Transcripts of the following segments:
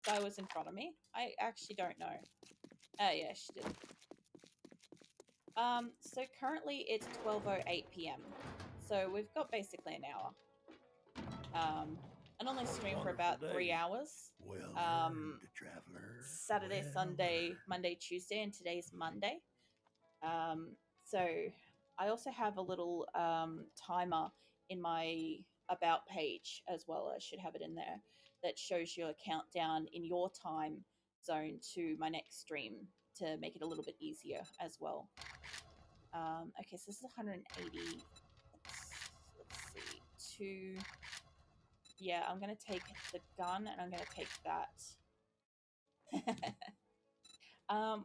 guy was in front of me? I actually don't know. Yeah, she did. So currently it's 12:08 p.m. So we've got basically an hour. I normally stream for about 3 hours. Well earned, traveler. Saturday, Well Sunday, earned. Monday, Tuesday, and today's Monday. So I also have a little timer in my about page as well. I should have it in there that shows you a countdown in your time zone to my next stream to make it a little bit easier as well. Okay, so this is 180. Let's see. Yeah, I'm going to take the gun and I'm going to take that.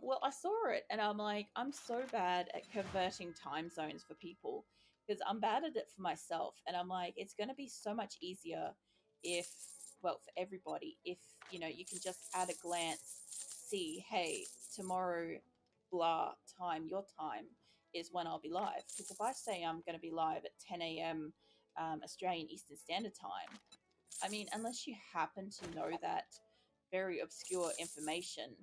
Well, I saw it and I'm like, I'm so bad at converting time zones for people because I'm bad at it for myself. And I'm like, it's going to be so much easier if, well, for everybody, if, you know, you can just at a glance see, hey, tomorrow, blah, time, your time is when I'll be live. Because if I say I'm going to be live at 10 a.m. Australian Eastern Standard Time, I mean, unless you happen to know that very obscure information,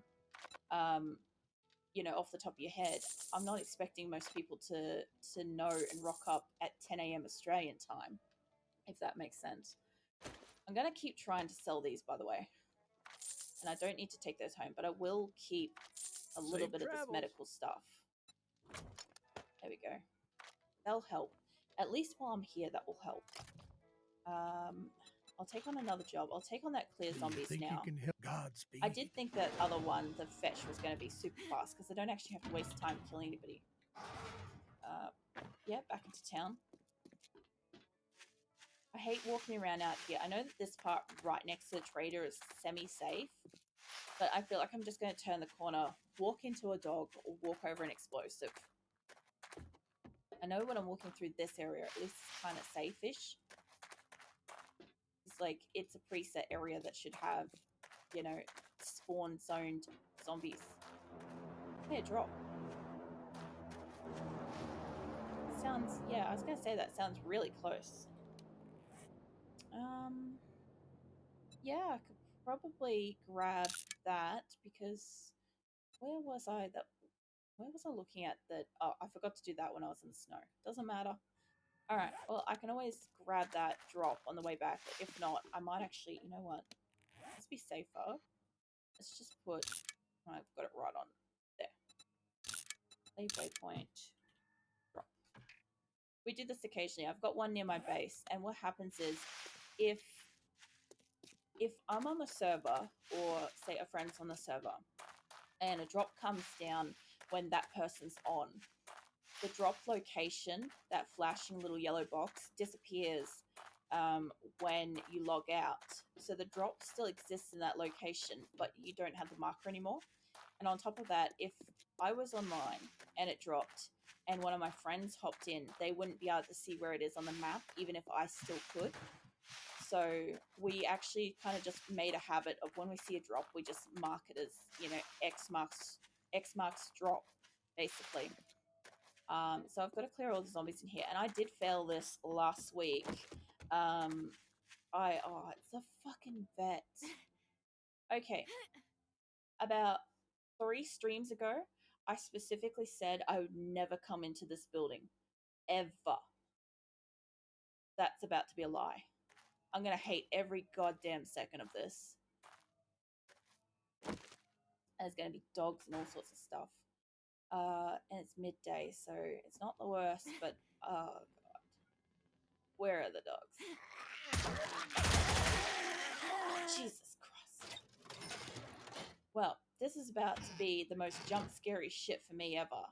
you know, off the top of your head, I'm not expecting most people to know and rock up at 10 a.m. Australian time, if that makes sense. I'm going to keep trying to sell these, by the way. And I don't need to take those home, but I will keep a little bit of this medical stuff. There we go. That'll help. At least while I'm here, that will help. I'll take on another job. I'll take on that clear zombies now. You can help Godspeed. I did think that other one, the fetch, was going to be super fast because I don't actually have to waste time killing anybody. Yeah, back into town. I hate walking around out here. I know that this part right next to the trader is semi-safe, but I feel like I'm just going to turn the corner, walk into a dog, or walk over an explosive. I know when I'm walking through this area, at least it's kind of safe-ish. It's like, it's a preset area that should have, you know, spawn-zoned zombies. Hey, drop. Sounds, yeah, I was going to say that sounds really close. Yeah, I could probably grab that because where was I looking at that? Oh, I forgot to do that when I was in the snow. Doesn't matter. All right, well, I can always grab that drop on the way back. But if not, I might actually, you know what? Let's be safer. Let's just put, I've got it right on there. Leave waypoint. Drop. We do this occasionally. I've got one near my base, and what happens is if I'm on the server, or say a friend's on the server, and a drop comes down when that person's on, the drop location, that flashing little yellow box, disappears when you log out. So the drop still exists in that location, but you don't have the marker anymore. And on top of that, if I was online and it dropped and one of my friends hopped in, they wouldn't be able to see where it is on the map, even if I still could. So we actually kind of just made a habit of when we see a drop, we just mark it as, you know, X marks drop, basically. So I've got to clear all the zombies in here. And I did fail this last week. It's a fucking vet. Okay. About 3 streams ago, I specifically said I would never come into this building. Ever. That's about to be a lie. I'm going to hate every goddamn second of this. And there's going to be dogs and all sorts of stuff. And it's midday, so it's not the worst, but oh god. Where are the dogs? Jesus Christ. Well, this is about to be the most jump scary shit for me ever.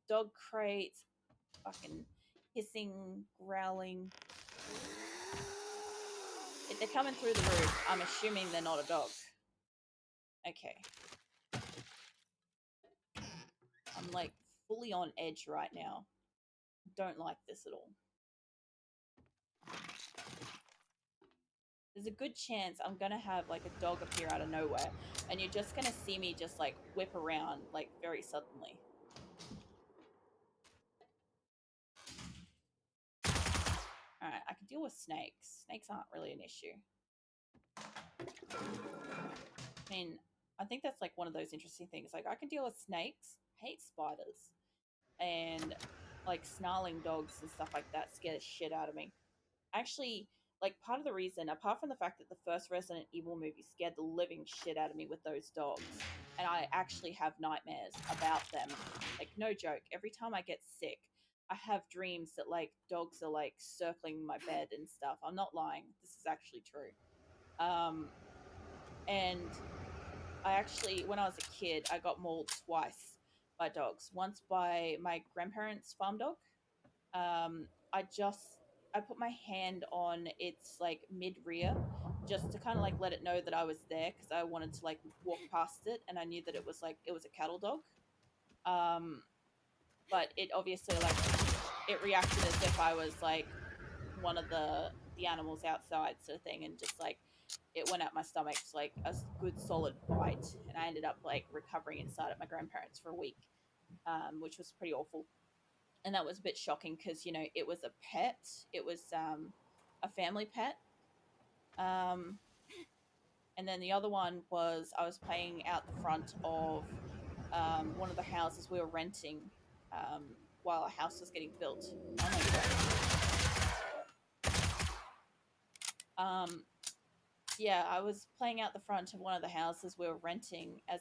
Dog crates, fucking hissing, growling. If they're coming through the roof, I'm assuming they're not a dog. Okay. I'm like fully on edge right now. Don't like this at all. There's a good chance I'm gonna have like a dog appear out of nowhere, and you're just gonna see me just like whip around like very suddenly. Alright, I can deal with snakes. Snakes aren't really an issue. I mean, I think that's like one of those interesting things. Like, I can deal with snakes, hate spiders, and like snarling dogs and stuff like that scare the shit out of me. Actually, like part of the reason, apart from the fact that the first Resident Evil movie scared the living shit out of me with those dogs, and I actually have nightmares about them. Like, no joke. Every time I get sick, I have dreams that like dogs are like circling my bed and stuff. I'm not lying. This is actually true. Um, and I actually, when I was a kid, I got mauled twice by dogs. Once by my grandparents' farm dog. I put my hand on its like mid rear just to kind of like let it know that I was there because I wanted to like walk past it and I knew that it was a cattle dog. Um, but it obviously like it reacted as if I was like one of the animals outside sort of thing, and just like it went out my stomach like a good solid bite, and I ended up like recovering inside at my grandparents for a week, which was pretty awful. And that was a bit shocking because it was a pet. It was a family pet. Um, and then the other one was I was playing out the front of one of the houses we were renting while a house was getting built. Oh yeah, I was playing out the front of one of the houses we were renting as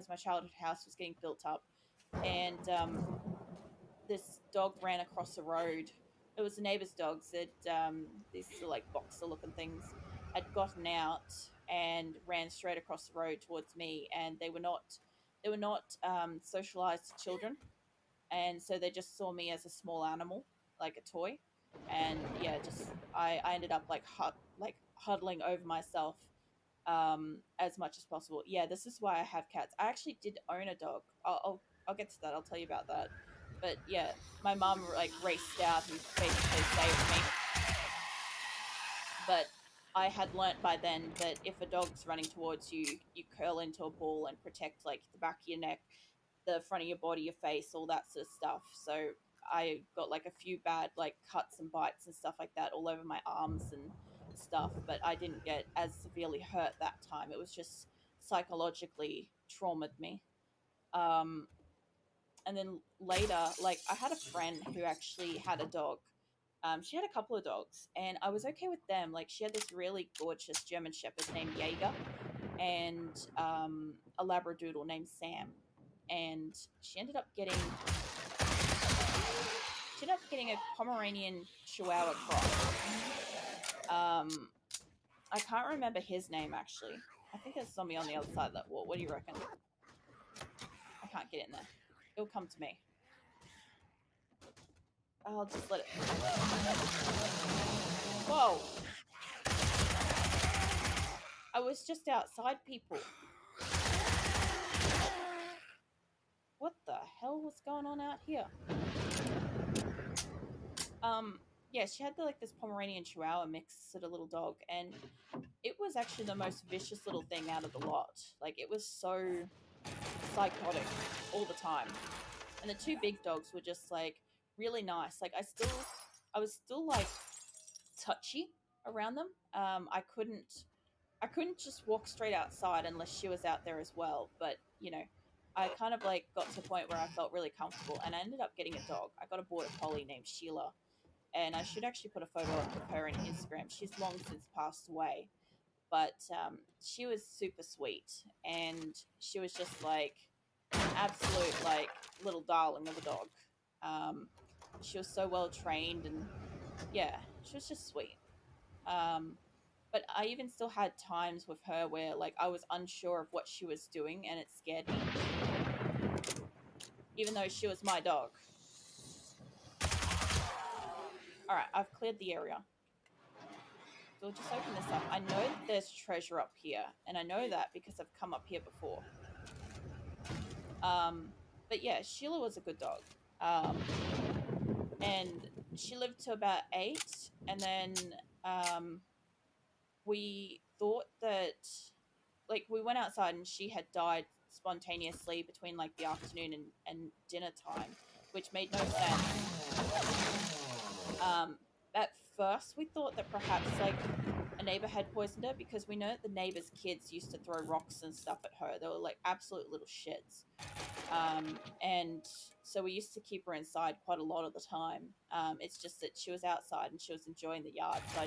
my childhood house was getting built up, and this dog ran across the road. It was the neighbor's dogs that these sort of like boxer looking things had gotten out and ran straight across the road towards me, and they were not socialized to children, and so they just saw me as a small animal, like a toy, and yeah, just I ended up like huddling over myself as much as possible. Yeah, this is why I have cats. I actually did own a dog. I'll get to that. I'll tell you about that. But yeah, my mom like raced out and basically saved me. But I had learnt by then that if a dog's running towards you, you curl into a ball and protect like the back of your neck, the front of your body, your face, all that sort of stuff. So I got like a few bad like cuts and bites and stuff like that all over my arms and stuff, but I didn't get as severely hurt that time. It was just psychologically traumatized me. Um, and then later, like I had a friend who actually had a dog. She had a couple of dogs, and I was okay with them. Like she had this really gorgeous German Shepherd named Jaeger, and a Labradoodle named Sam. And she ended up getting a Pomeranian Chihuahua cross. I can't remember his name actually. I think there's a zombie on the other side of that wall. What do you reckon? I can't get in there. It'll come to me. I'll just let it. Whoa! I was just outside, people. What the hell was going on out here? Yeah, she had like this Pomeranian Chihuahua mix sort of little dog, and it was actually the most vicious little thing out of the lot. Like it was so psychotic all the time. And the two big dogs were just like really nice. Like I was still like touchy around them. I couldn't just walk straight outside unless she was out there as well. But I kind of like got to a point where I felt really comfortable, and I ended up getting a dog. I got a border collie named Sheila, and I should actually put a photo up of her on Instagram. She's long since passed away, but she was super sweet, and she was just like an absolute like little darling of a dog. Um, she was so well trained, and yeah, she was just sweet. Um, but I even still had times with her where like I was unsure of what she was doing, and it scared me, even though she was my dog. All right, I've cleared the area. So we'll just open this up. I know that there's treasure up here, and I know that because I've come up here before. But yeah, Sheila was a good dog. And she lived to about 8, and then we thought that, like, we went outside and she had died spontaneously between like the afternoon and dinner time, which made no sense. At first we thought that perhaps like a neighbor had poisoned her because we know that the neighbor's kids used to throw rocks and stuff at her. They were like absolute little shits. And so we used to keep her inside quite a lot of the time. It's just that she was outside and she was enjoying the yard. So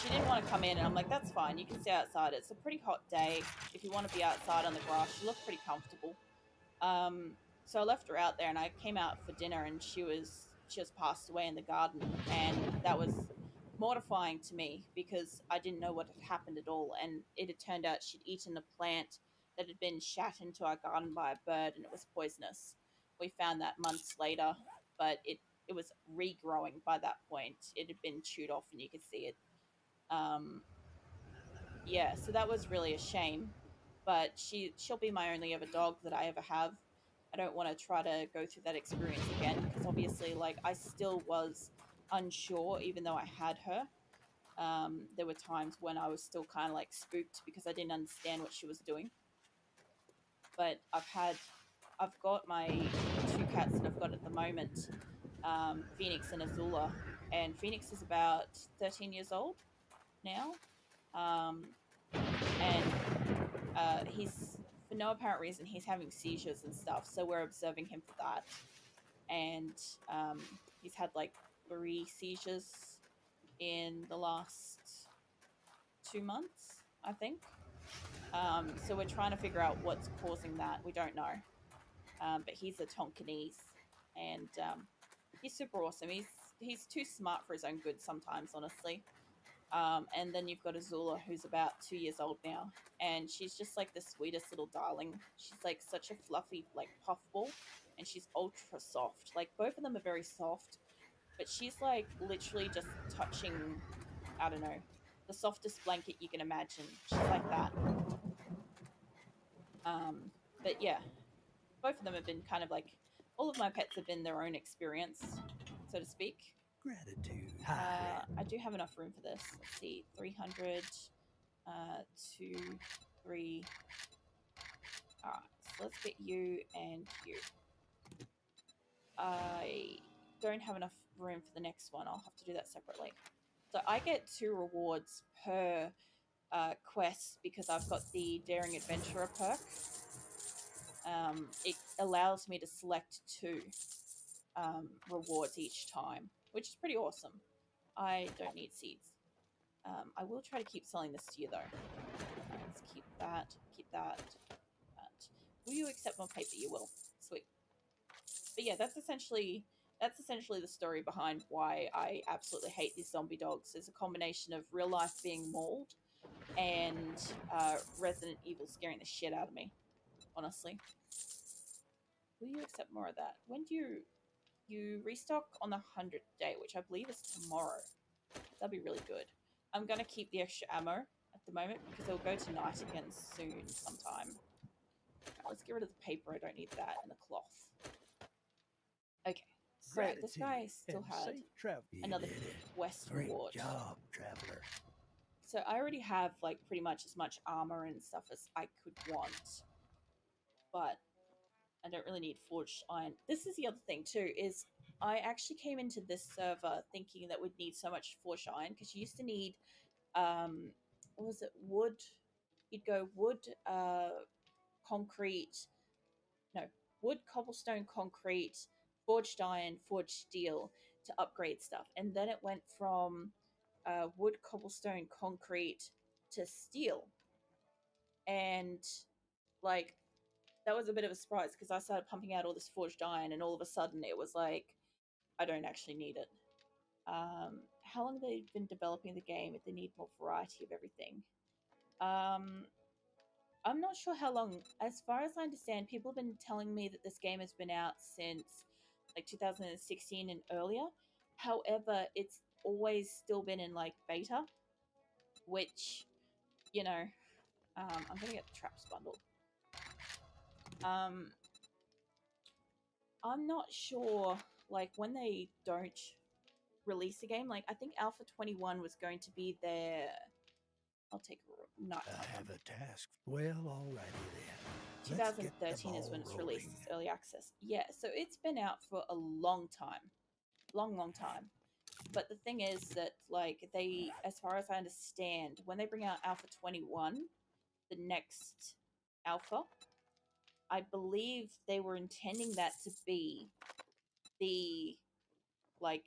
she didn't want to come in, and I'm like, that's fine. You can stay outside. It's a pretty hot day. If you want to be outside on the grass, she looked pretty comfortable. So I left her out there, and I came out for dinner, and she was passed away in the garden, and that was mortifying to me because I didn't know what had happened at all, and it had turned out she'd eaten a plant that had been shat into our garden by a bird, and it was poisonous. We found that months later, but it was regrowing by that point. It had been chewed off, and you could see it. Um, yeah, so that was really a shame. But she'll be my only ever dog that I ever have. I don't want to try to go through that experience again because obviously, like, I still was unsure even though I had her. There were times when I was still kind of like spooked because I didn't understand what she was doing. But I've got my two cats that I've got at the moment, Phoenix and Azula, and Phoenix is about 13 years old now. Um, and he's, for no apparent reason, he's having seizures and stuff. So we're observing him for that. And he's had like 3 seizures in the last 2 months, I think. So we're trying to figure out what's causing that. We don't know. But he's a Tonkinese, and he's super awesome. He's too smart for his own good sometimes, honestly. And then you've got Azula, who's about 2 years old now, and she's just like the sweetest little darling. She's like such a fluffy, like puffball, and she's ultra soft. Like both of them are very soft, but she's like literally just touching, I don't know, the softest blanket you can imagine. She's like that. But yeah, both of them have been kind of like, all of my pets have been their own experience, so to speak. Gratitude. Hi. I do have enough room for this. Let's see, 300, 2, 3. All right, so let's get you and you. I don't have enough room for the next one. I'll have to do that separately. So I get 2 rewards per quest because I've got the Daring Adventurer perk. It allows me to select 2 rewards each time, which is pretty awesome. I don't need seeds. I will try to keep selling this to you though. Right, let's keep that, that. Will you accept more paper? You will. Sweet. But yeah, that's essentially the story behind why I absolutely hate these zombie dogs. It's a combination of real life being mauled and Resident Evil scaring the shit out of me. Honestly. Will you accept more of that? When do you restock on the 100th day, which I believe is tomorrow? That'd be really good. I'm going to keep the extra ammo at the moment because it'll go to night again soon sometime. Right, let's get rid of the paper. I don't need that, and the cloth. Okay. So this guy still had another quest reward. Great job, traveler. So I already have like pretty much as much armor and stuff as I could want. But I don't really need forged iron. This is the other thing too, is I actually came into this server thinking that we'd need so much forged iron because you used to need what was it, wood? You'd go wood, concrete, no, wood, cobblestone, concrete, forged iron, forged steel to upgrade stuff. And then it went from wood, cobblestone, concrete to steel. And like that was a bit of a surprise because I started pumping out all this forged iron, and all of a sudden it was like, I don't actually need it. How long have they been developing the game if they need more variety of everything? I'm not sure how long. As far as I understand, people have been telling me that this game has been out since like 2016 and earlier. However, it's always still been in like beta, which, you know, I'm gonna get the traps bundle. I'm not sure, like, when they don't release a game, like, I think Alpha 21 was going to be their... I'll take a no. I have a task. Well, alrighty then. 2013 is when it's released. It's early access. Yeah, so it's been out for a long time. Long time. But the thing is that, like, they, as far as I understand, when they bring out Alpha 21, the next Alpha, I believe they were intending that to be the, like,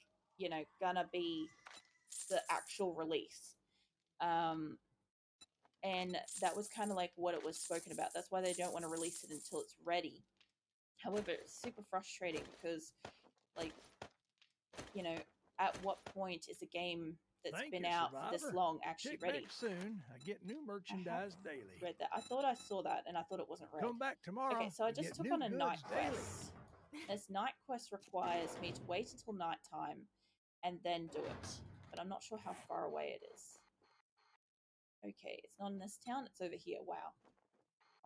gonna be the actual release. Um, and that was kind of like what it was spoken about. That's why they don't want to release it until it's ready. However, it's super frustrating because, like, you know, at what point is a game that's Thank been you, out for this Survivor. long actually Check ready? back soon. I get new I have merchandise daily. read that. I thought I saw that and I thought it wasn't read. Come back Okay, tomorrow. so I I just get took new on a night goods daily. quest. This night quest requires me to wait until nighttime and then do it. But I'm not sure how far away it is. Okay, it's not in this town, it's over here. Wow.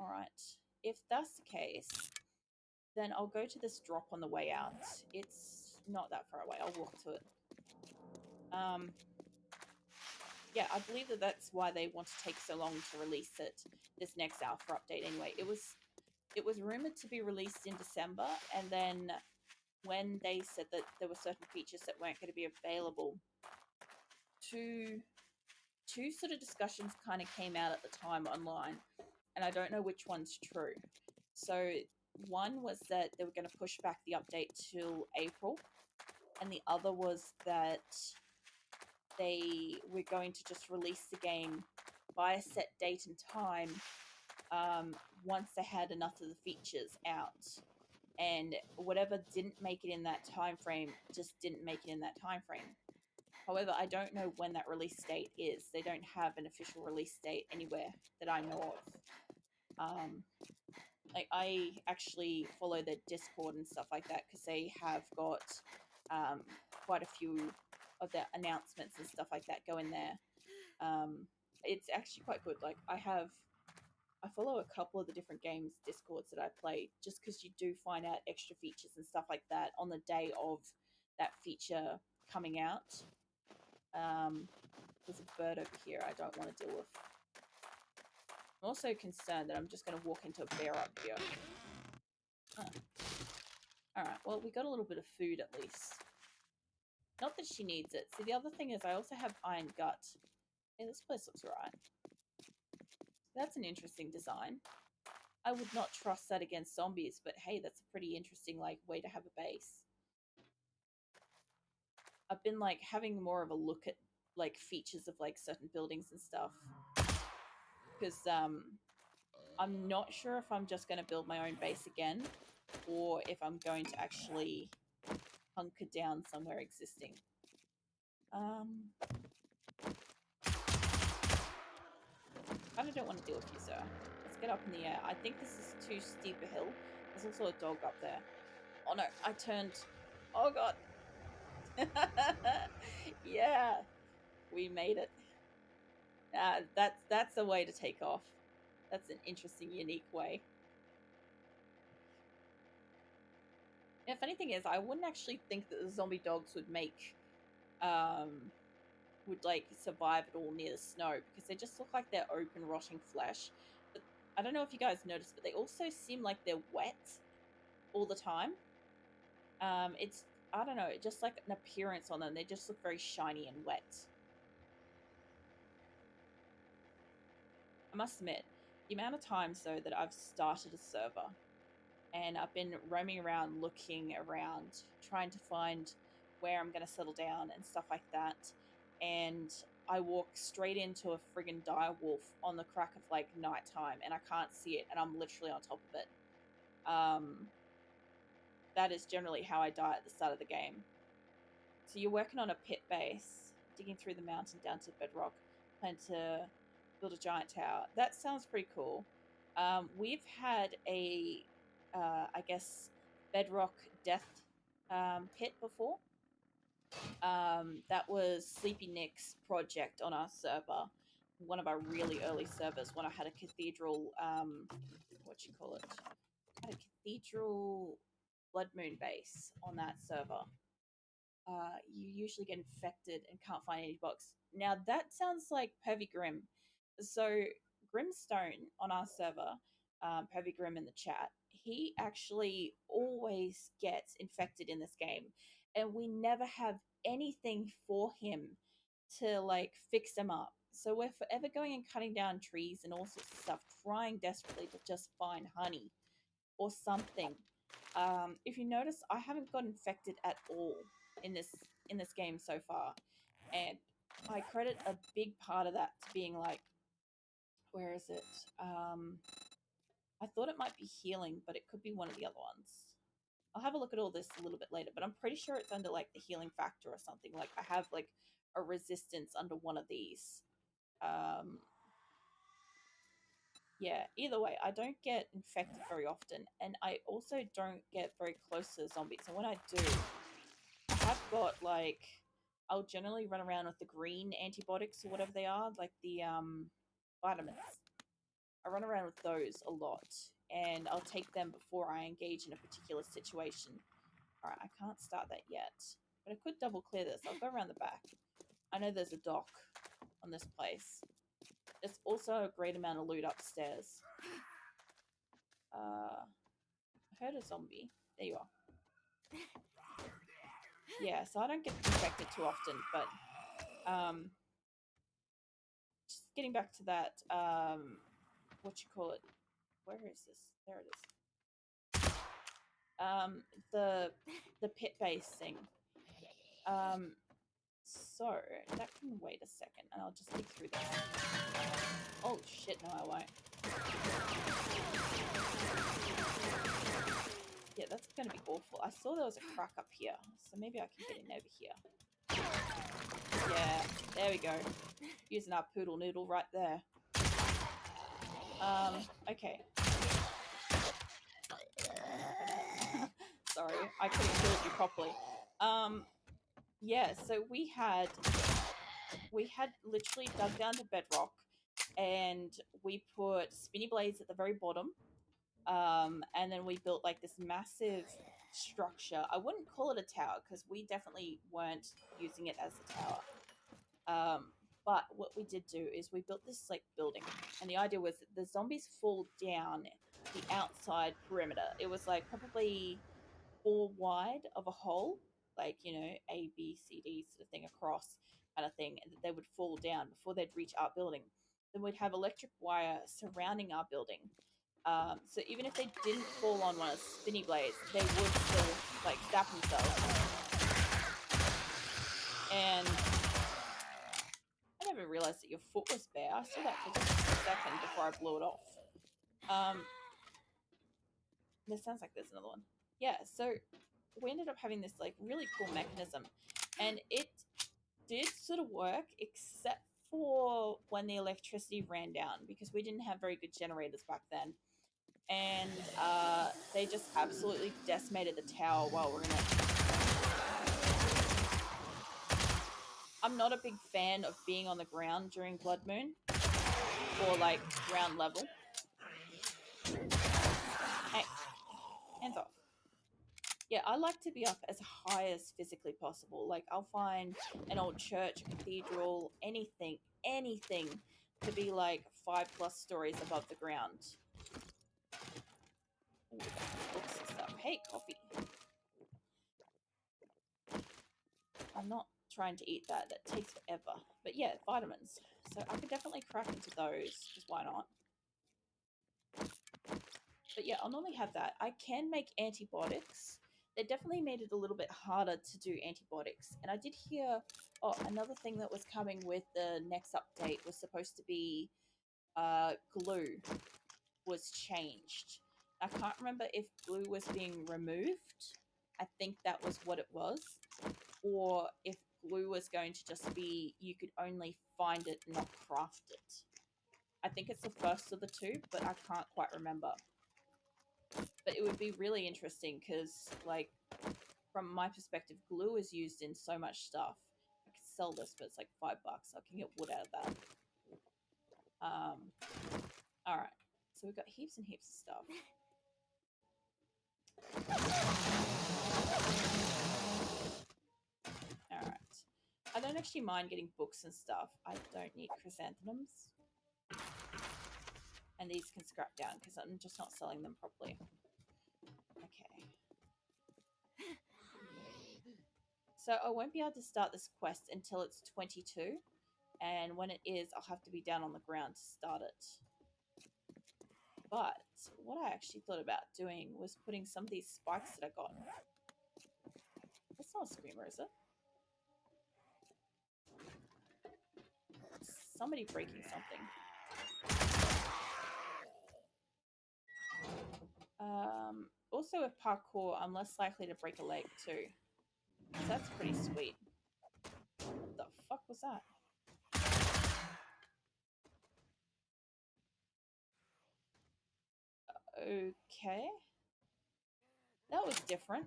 Alright. If that's the case, then I'll go to this drop on the way out. It's not that far away. I'll walk to it. Yeah, I believe that that's why they want to take so long to release it. This next alpha update, anyway. It was rumored to be released in December, and then when they said that there were certain features that weren't going to be available, two sort of discussions kind of came out at the time online, and I don't know which one's true. So one was that they were going to push back the update till April, and the other was that they were going to just release the game by a set date and time once they had enough of the features out. And whatever didn't make it in that time frame just didn't make it in that time frame. However, I don't know when that release date is. They don't have an official release date anywhere that I know of. Like, I actually follow their Discord and stuff like that because they have got quite a few of their announcements and stuff like that go in there. It's actually quite good. Like, I follow a couple of the different games Discords that I play just because you do find out extra features and stuff like that on the day of that feature coming out. There's a bird over here I don't want to deal with. I'm also concerned that I'm just going to walk into a bear up here. Alright, well, we got a little bit of food at least. Not that she needs it. See, the other thing is I also have iron gut. Hey, this place looks alright. That's an interesting design. I would not trust that against zombies, but hey, that's a pretty interesting, like, way to have a base. I've been, like, having more of a look at, like, features of, like, certain buildings and stuff. Because, I'm not sure if I'm just going to build my own base again, or if I'm going to actually hunker down somewhere existing. I kind of don't want to deal with you, sir. Let's get up in the air. I think this is too steep a hill. There's also a dog up there. Oh no, I turned. Oh god. Yeah, we made it. That's a way to take off. That's an interesting, unique way. Yeah, funny thing is, I wouldn't actually think that the zombie dogs would like survive at all near the snow because they just look like they're open, rotting flesh. But I don't know if you guys noticed, but they also seem like they're wet all the time. It's, I don't know, just like an appearance on them. They just look very shiny and wet. I must admit, the amount of times though that I've started a server and I've been roaming around, looking around, trying to find where I'm going to settle down and stuff like that, and I walk straight into a friggin' dire wolf on the crack of like nighttime and I can't see it and I'm literally on top of it. That is generally how I die at the start of the game. So you're working on a pit base, digging through the mountain down to bedrock, plan to build a giant tower. That sounds pretty cool. We've had a, I guess, bedrock death pit before. That was Sleepy Nick's project on our server, one of our really early servers when I had a cathedral, what you call it? I had a cathedral blood moon base on that server. You usually get infected and can't find any box. Now that sounds like Pervy Grim. So Grimstone on our server, Pervy Grim in the chat, he actually always gets infected in this game. and we never have anything for him to like fix them up. So we're forever going and cutting down trees and all sorts of stuff, trying desperately to just find honey or something. If you notice, I haven't got infected at all in this game so far, and I credit a big part of that to being like, where is it? I thought it might be healing, but it could be one of the other ones. I'll have a look at all this a little bit later, but I'm pretty sure it's under like the healing factor or something. Like I have like a resistance under one of these. Yeah, either way, I don't get infected very often, and I also don't get very close to the zombies. And when I do, I have got like, I'll generally run around with the green antibiotics or whatever they are, like the vitamins. I run around with those a lot, and I'll take them before I engage in a particular situation. All right, I can't start that yet, but I could double clear this. I'll go around the back. I know there's a dock on this place. There's also a great amount of loot upstairs. I heard a zombie. There you are. Yeah, so I don't get infected too often, but just getting back to that, what you call it? Where is this? There it is. The pit base thing. So that can wait a second, and I'll just dig through this. Oh shit! No, I won't. Yeah, that's gonna be awful. I saw there was a crack up here, so maybe I can get in over here. Yeah, there we go. Using our poodle noodle right there. Okay. Sorry, I couldn't kill you properly. Yeah, so we had literally dug down to bedrock, and we put spinny blades at the very bottom, and then we built like this massive structure. I wouldn't call it a tower because we definitely weren't using it as a tower. But what we did do is we built this like building, and the idea was that the zombies fall down the outside perimeter. It was like probably 4 wide of a hole, like, you know, A, B, C, D sort of thing across kind of thing, and that they would fall down before they'd reach our building. Then we'd have electric wire surrounding our building. So even if they didn't fall on one of the spinny blades, they would still like zap themselves. And I never realized that your foot was bare. I saw that for just a second before I blew it off. This sounds like there's another one. Yeah, so we ended up having this like really cool mechanism, and it did sort of work except for when the electricity ran down, because we didn't have very good generators back then, and they just absolutely decimated the tower while we're in it. I'm not a big fan of being on the ground during Blood Moon, or like ground level. Hey, hands off. Yeah, I like to be up as high as physically possible. Like, I'll find an old church, a cathedral, anything to be like 5+ stories above the ground. Ooh, books and stuff. Hey, coffee. I'm not trying to eat that. That takes forever. But yeah, vitamins. So I could definitely crack into those, because why not? But yeah, I'll normally have that. I can make antibiotics. They definitely made it a little bit harder to do antibiotics. And I did hear, oh, another thing that was coming with the next update was supposed to be glue was changed. I can't remember if glue was being removed. I think that was what it was. Or if glue was going to just be, you could only find it, not craft it. I think it's the first of the two, but I can't quite remember. But it would be really interesting because, like, from my perspective, glue is used in so much stuff. I could sell this, but it's like $5. I can get wood out of that. All right. So we've got heaps and heaps of stuff. All right. I don't actually mind getting books and stuff. I don't need chrysanthemums. And these can scrap down because I'm just not selling them properly. Okay. So I won't be able to start this quest until it's 22, and when it is, I'll have to be down on the ground to start it. But what I actually thought about doing was putting some of these spikes that I got. That's not a screamer, is it? Somebody breaking something. Also with parkour, I'm less likely to break a leg too. So that's pretty sweet. What the fuck was that? Okay. That was different.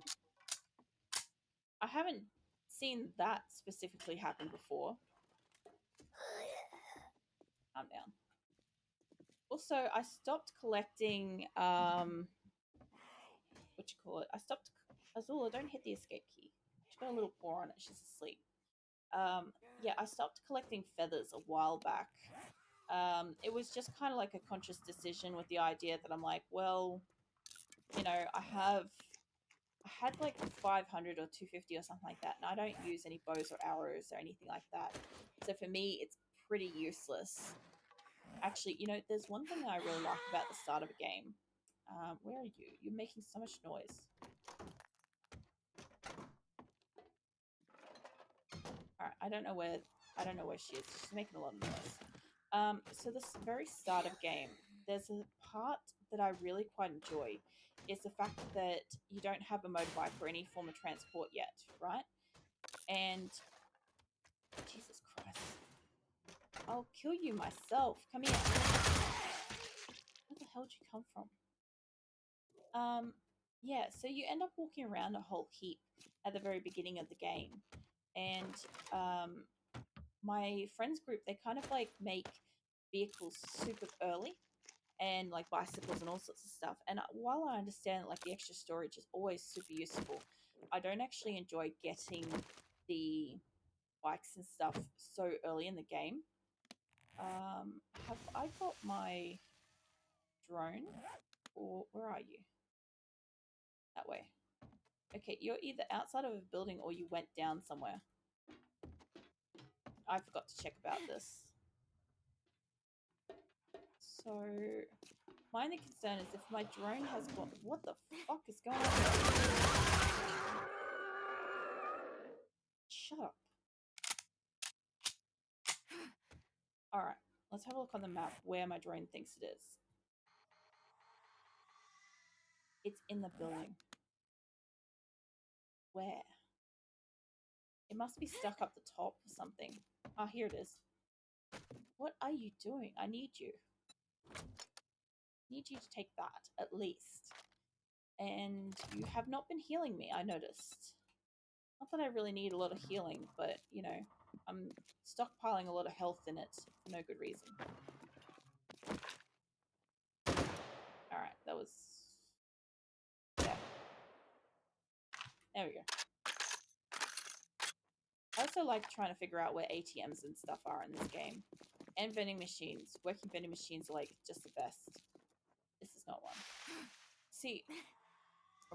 I haven't seen that specifically happen before. I'm down. Also, I stopped collecting, what you call it? Azula, don't hit the escape key. She's got a little paw on it. She's asleep. Yeah, I stopped collecting feathers a while back. It was just kind of like a conscious decision with the idea that I'm like, well, you know, I had like 500 or 250 or something like that, and I don't use any bows or arrows or anything like that. So for me, it's pretty useless. Actually, you know, there's one thing I really like about the start of a game. Where are you? You're making so much noise. All right, I don't know where she is. She's making a lot of noise. So this very start of game, there's a part that I really quite enjoy. Is the fact that you don't have a motorbike or any form of transport yet, right? And Jesus Christ, I'll kill you myself. Come here. Where the hell did you come from? Yeah, so you end up walking around a whole heap at the very beginning of the game. And my friends group, they kind of like make vehicles super early and like bicycles and all sorts of stuff. And while I understand that like the extra storage is always super useful, I don't actually enjoy getting the bikes and stuff so early in the game. Have I got my drone? Or where are you? That way. Okay, you're either outside of a building or you went down somewhere. I forgot to check about this. So, my only concern is if my drone has got... What the fuck is going on here? Shut up. Alright, let's have a look on the map where my drone thinks it is. It's in the building. Where? It must be stuck up the top or something. Ah, here it is. What are you doing? I need you. I need you to take that, at least. And you have not been healing me, I noticed. Not that I really need a lot of healing, but, you know, I'm stockpiling a lot of health in it for no good reason. Alright, that was... Yeah. There we go. I also like trying to figure out where ATMs and stuff are in this game. And vending machines. Working vending machines are, like, just the best. This is not one. See,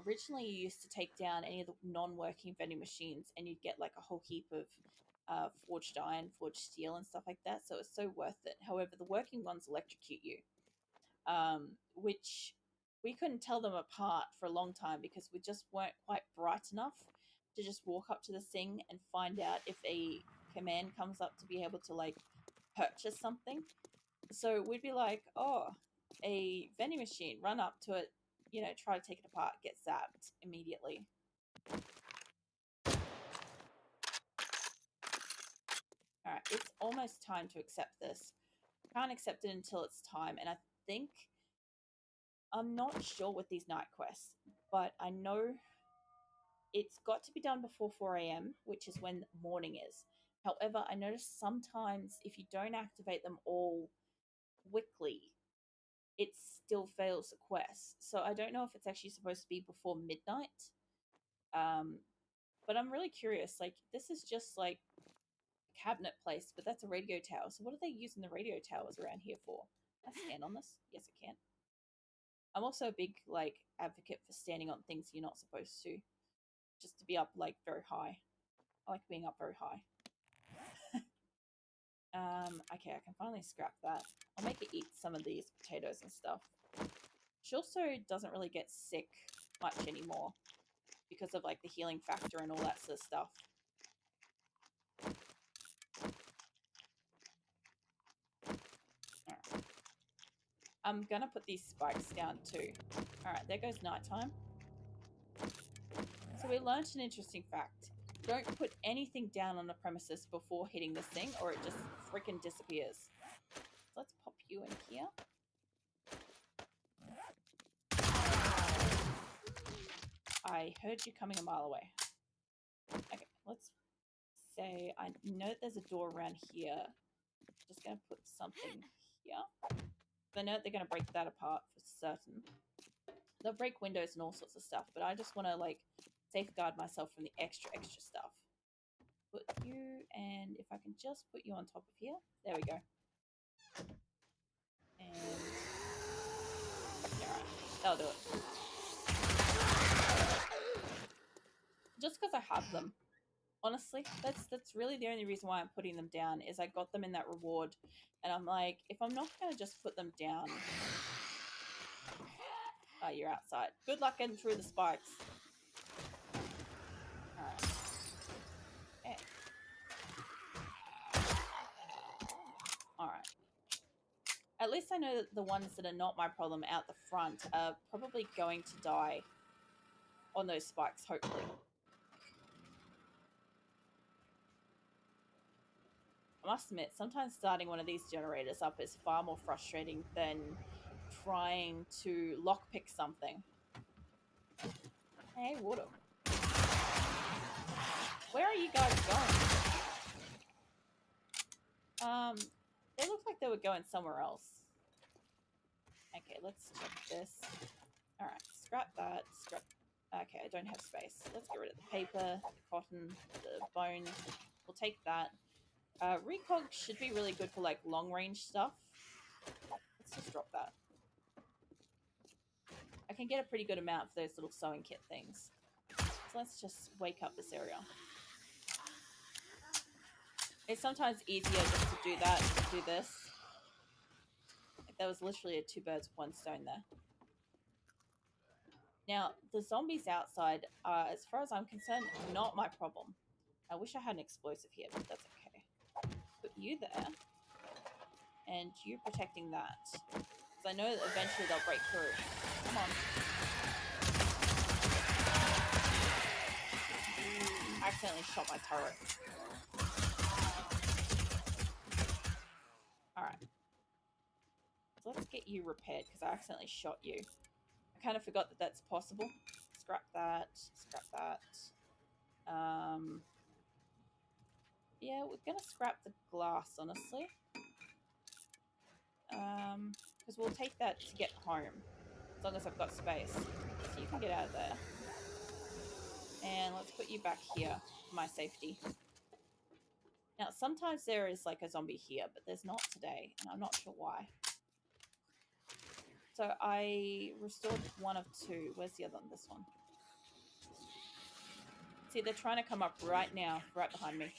originally you used to take down any of the non-working vending machines and you'd get, like, a whole heap of forged iron, forged steel and stuff like that, so it's so worth it. However, the working ones electrocute you, which we couldn't tell them apart for a long time because we just weren't quite bright enough to just walk up to this thing and find out if a command comes up to be able to like purchase something. So we'd be like, oh, a vending machine, run up to it, you know, try to take it apart, get zapped immediately. Alright, it's almost time to accept this. Can't accept it until it's time, and I think... I'm not sure with these night quests, but I know it's got to be done before 4 a.m., which is when morning is. However, I notice sometimes if you don't activate them all quickly, it still fails the quest. So I don't know if it's actually supposed to be before midnight. But I'm really curious. Like, this is just like a cabinet place, but that's a radio tower. So what are they using the radio towers around here for? Can I stand on this? Yes, I can. I'm also a big like advocate for standing on things you're not supposed to, just to be up like very high. I like being up very high. Okay, I can finally scrap that. I'll make it eat some of these potatoes and stuff. She also doesn't really get sick much anymore because of like the healing factor and all that sort of stuff. Alright. I'm gonna put these spikes down too. Alright, there goes nighttime. So we learned an interesting fact. Don't put anything down on the premises before hitting this thing or it just freaking disappears. So let's pop you in here. I heard you coming a mile away. Okay, let's say I know there's a door around here. Just gonna put something here. I know they're gonna break that apart for certain. They'll break windows and all sorts of stuff, but I just want to like safeguard myself from the extra stuff. Put you, and if I can just put you on top of here. There we go. And alright, that'll do it. Just because I have them. Honestly, that's really the only reason why I'm putting them down, is I got them in that reward, and I'm like, if I'm not going to just put them down... Oh, you're outside. Good luck getting through the spikes. Alright. Okay. Alright. At least I know that the ones that are not my problem out the front are probably going to die on those spikes, hopefully. I must admit, sometimes starting one of these generators up is far more frustrating than trying to lockpick something. Hey, water. Where are you guys going? They looked like they were going somewhere else. Okay, let's check this. Alright, scrap that. Scrap. Okay, I don't have space. Let's get rid of the paper, the cotton, the bones. We'll take that. Recog should be really good for like long range stuff. Let's just drop that. I can get a pretty good amount for those little sewing kit things. So let's just wake up this area. It's sometimes easier just to do that than do this. Like, there was literally a 2 birds with 1 stone there. Now, the zombies outside are, as far as I'm concerned, not my problem. I wish I had an explosive here, but that's okay. Put you there. And you protecting that. Because I know that eventually they'll break through. Come on. I accidentally shot my turret. Alright. So let's get you repaired, because I accidentally shot you. I kind of forgot that that's possible. Scrap that. Scrap that. Yeah, we're going to scrap the glass, honestly. Because we'll take that to get home. As long as I've got space. So you can get out of there. And let's put you back here for my safety. Now, sometimes there is like a zombie here, but there's not today. And I'm not sure why. So I restored 1 of 2. Where's the other one? This one. See, they're trying to come up right now, right behind me.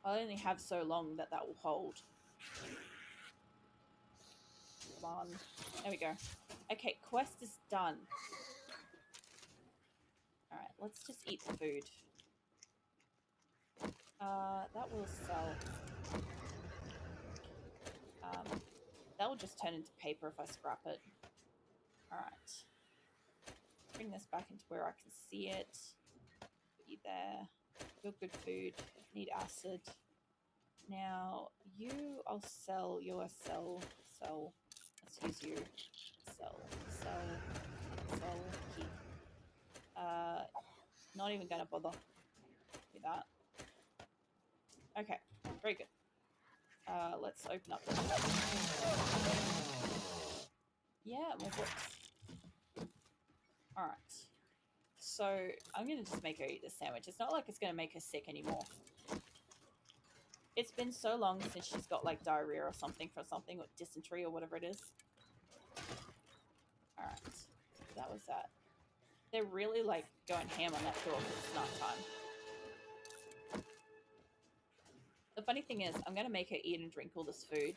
I only have so long that will hold. Come on. There we go. Okay, quest is done. Alright, let's just eat the food. That will sell. That will just turn into paper if I scrap it. Alright. Bring this back into where I can see it. Put you there. Good food. Need acid. Now, you, I'll sell. You'll sell. Let's use you. Sell. Keep. Not even gonna bother with that. Okay, very good. Let's open up this. Yeah, more books. Alright. So, I'm gonna just make her eat this sandwich. It's not like it's gonna make her sick anymore. It's been so long since she's got like diarrhea or something or dysentery or whatever it is. Alright. That was that. They're really like going ham on that door because it's night time. The funny thing is, I'm going to make her eat and drink all this food